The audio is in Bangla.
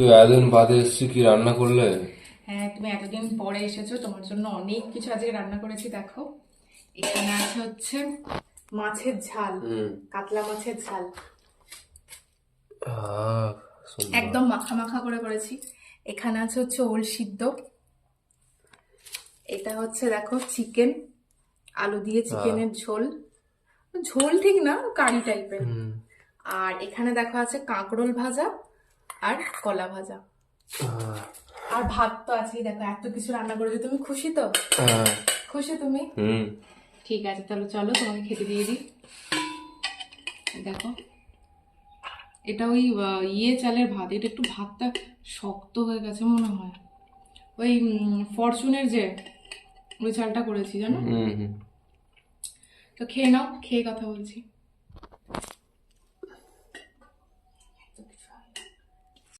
তুই এতদিন বাদে এসছি, কি রান্না করলে? হ্যাঁ, তুমি এতদিন পরে এসেছো, তোমার জন্য অনেক কিছু আজকে রান্না করেছি। দেখো, এখানে আছে হচ্ছে মাছের ঝাল, কাতলা মাছের ঝাল, আহ, সুন্দর। একদম মাখা মাখা করে করেছি। এখানে আছে হচ্ছে ওল সিদ্ধ। এটা হচ্ছে দেখো চিকেন, আলু দিয়ে চিকেনের ঝোল, ঝোল ঠিক না, কারি টাইপের। আর এখানে দেখো আছে কাঁকরোল ভাজা আর কলা ভাজা। আর ভাত তো আছেই। দেখো এত কিছু রান্না করেছো, তুমি খুশি তো? খুশি তুমি? ঠিক আছে, তাহলে চলো তোমাকে খেতে দিয়ে দিই। দেখো, এটা ওই চালের ভাত। এটা একটু ভাতটা শক্ত হয়ে গেছে মনে হয়। ওই ফরচুনের যে ওই চালটা করেছি জানো। তো খেয়ে নাও, খেয়ে কথা বলছি।